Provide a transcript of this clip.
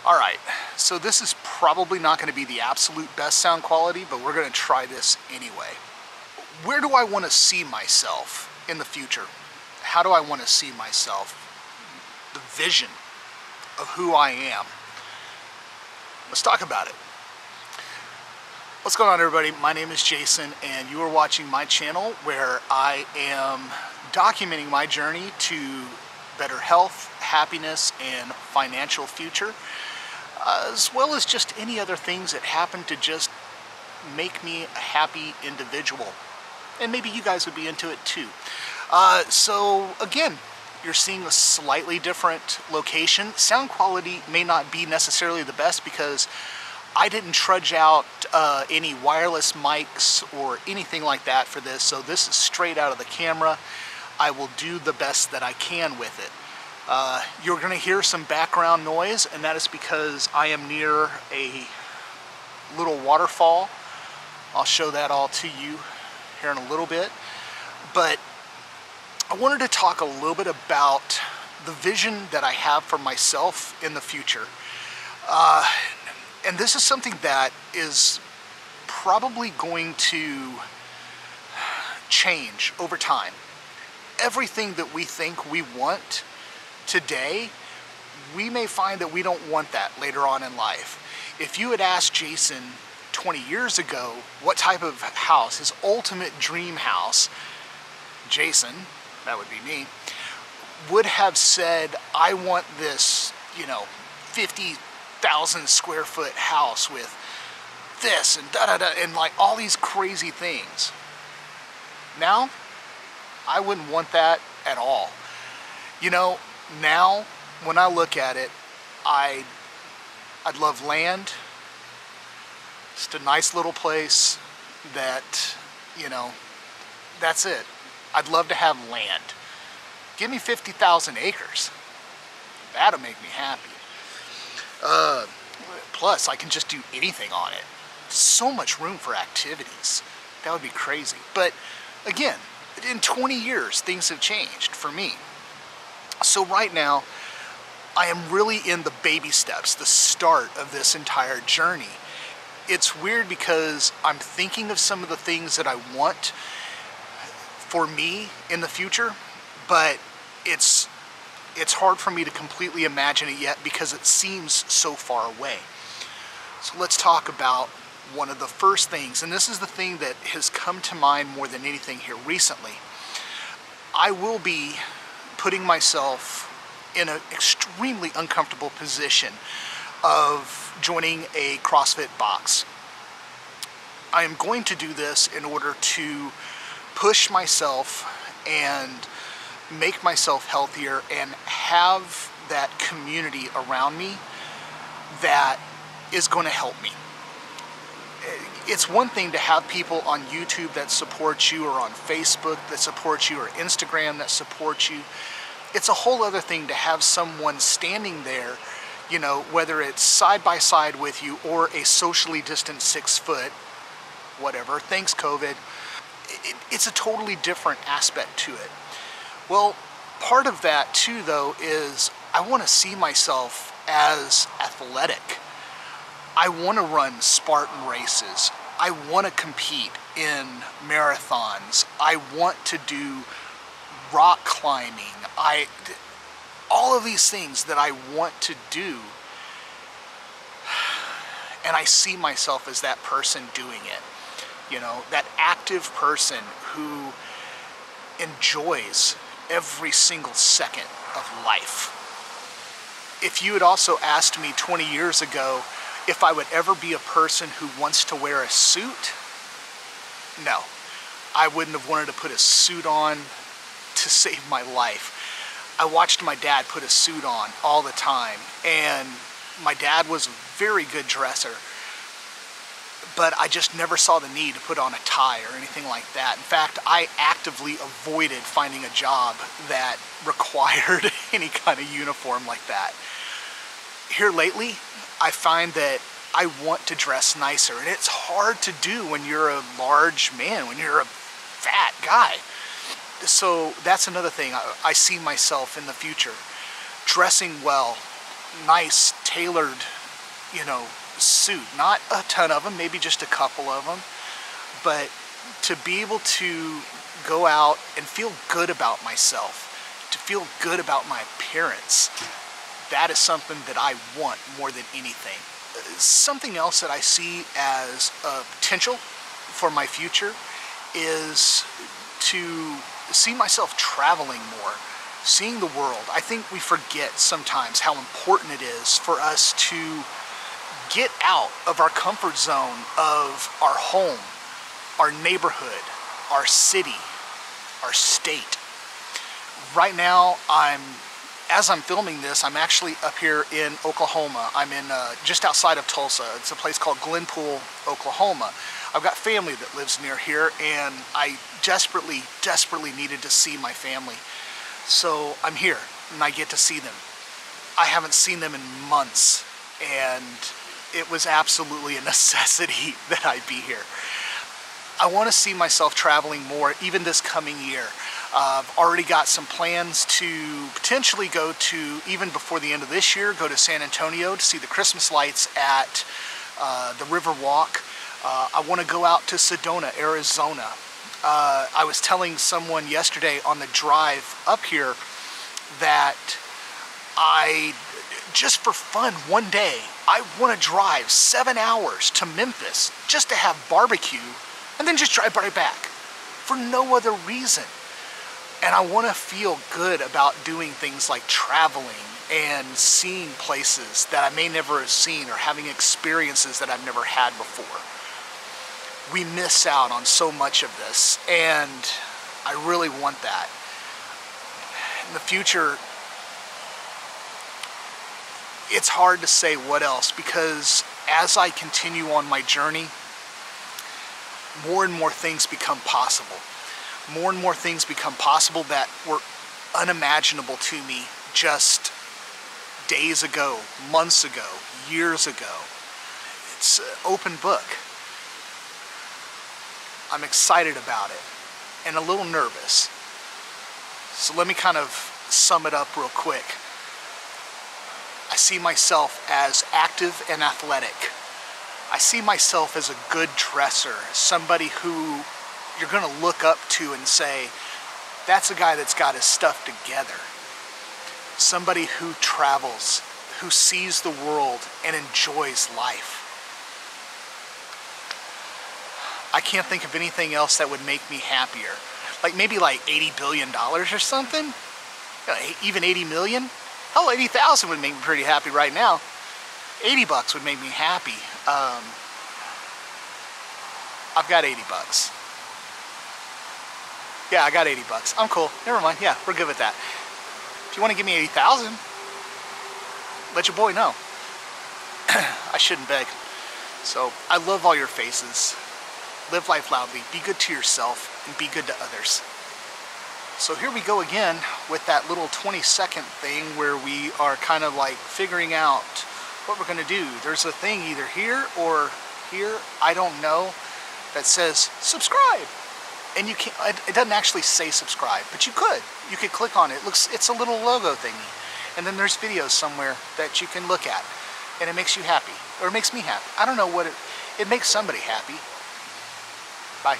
Alright, so this is probably not going to be the absolute best sound quality, but we're going to try this anyway. Where do I want to see myself in the future? How do I want to see myself? The vision of who I am. Let's talk about it. What's going on, everybody? My name is Jason, and you are watching my channel where I am documenting my journey to better health, happiness, and financial future, as well as just any other things that happen to just make me a happy individual. And maybe you guys would be into it too. So again, you're seeing a slightly different location. Sound quality may not be necessarily the best because I didn't trudge out any wireless mics or anything like that for this, so this is straight out of the camera. I will do the best that I can with it. You're going to hear some background noise, and that is because I am near a little waterfall. I'll show that all to you here in a little bit. But I wanted to talk a little bit about the vision that I have for myself in the future. And this is something that is probably going to change over time. Everything that we think we want today, we may find that we don't want that later on in life. If you had asked Jason 20 years ago what type of house, his ultimate dream house, Jason, that would be me, would have said, I want this, 50,000 square foot house with this and da-da-da and like all these crazy things. Now, I wouldn't want that at all. Now, when I look at it, I'd love land. Just a nice little place that, that's it. I'd love to have land. Give me 50,000 acres. That'll make me happy. Plus, I can just do anything on it. So much room for activities. That would be crazy. But again, in 20 years, things have changed for me. So right now, I am really in the baby steps, the start of this entire journey. It's weird because I'm thinking of some of the things that I want for me in the future, but it's hard for me to completely imagine it yet because it seems so far away. So let's talk about one of the first things, and this is the thing that has come to mind more than anything here recently. I will be putting myself in an extremely uncomfortable position of joining a CrossFit box. I am going to do this in order to push myself and make myself healthier and have that community around me that is going to help me. It's one thing to have people on YouTube that support you, or on Facebook that support you, or Instagram that support you. It's a whole other thing to have someone standing there, whether it's side by side with you or a socially distant 6 foot, whatever, thanks COVID. It's a totally different aspect to it. Well, part of that too, though, is I want to see myself as athletic. I want to run Spartan races. I want to compete in marathons. I want to do rock climbing. All of these things that I want to do, and I see myself as that person doing it. That active person who enjoys every single second of life. If you had also asked me 20 years ago if I would ever be a person who wants to wear a suit, no. I wouldn't have wanted to put a suit on to save my life. I watched my dad put a suit on all the time, and my dad was a very good dresser, but I just never saw the need to put on a tie or anything like that. In fact, I actively avoided finding a job that required any kind of uniform like that. Here lately, I find that I want to dress nicer, and it's hard to do when you're a large man, when you're a fat guy. So that's another thing. I see myself in the future dressing well, nice, tailored you know, suit. Not a ton of them, maybe just a couple of them, but to be able to go out and feel good about myself, to feel good about my appearance, that is something that I want more than anything. Something else that I see as a potential for my future is to see myself traveling more, seeing the world. I think we forget sometimes how important it is for us to get out of our comfort zone of our home, our neighborhood, our city, our state. Right now, as I'm filming this, I'm actually up here in Oklahoma. I'm in just outside of Tulsa. It's a place called Glenpool, Oklahoma. I've got family that lives near here, and I desperately needed to see my family. So I'm here, and I get to see them. I haven't seen them in months, and it was absolutely a necessity that I be here. I want to see myself traveling more, even this coming year. I've already got some plans to potentially go to, even before the end of this year, go to San Antonio to see the Christmas lights at the River Walk. I want to go out to Sedona, Arizona. I was telling someone yesterday on the drive up here that just for fun, one day, I want to drive 7 hours to Memphis just to have barbecue and then just drive right back for no other reason. And I want to feel good about doing things like traveling and seeing places that I may never have seen or having experiences that I've never had before. We miss out on so much of this, and I really want that. In the future, it's hard to say what else, because as I continue on my journey, more and more things become possible. More and more things become possible that were unimaginable to me just days ago, months ago, years ago. It's an open book. I'm excited about it and a little nervous. So let me kind of sum it up real quick. I see myself as active and athletic. I see myself as a good dresser, somebody who you're going to look up to and say, that's a guy that's got his stuff together. Somebody who travels, who sees the world and enjoys life. I can't think of anything else that would make me happier. Like maybe like $80 billion or something? Even 80 million? Hell, 80,000 would make me pretty happy right now. 80 bucks would make me happy. I've got 80 bucks. Yeah, I got 80 bucks. I'm cool. Never mind. Yeah, we're good with that. If you want to give me 80,000, let your boy know. I shouldn't beg. So, I love all your faces. Live life loudly. Be good to yourself and be good to others. So here we go again with that little 20-second thing where we are kind of like figuring out what we're going to do. There's a thing either here or here, I don't know, that says subscribe. And you can't, it doesn't actually say subscribe, but you could. You could click on it. It's a little logo thingy. And then there's videos somewhere that you can look at. And it makes you happy. Or it makes me happy. I don't know what it makes somebody happy. Bye.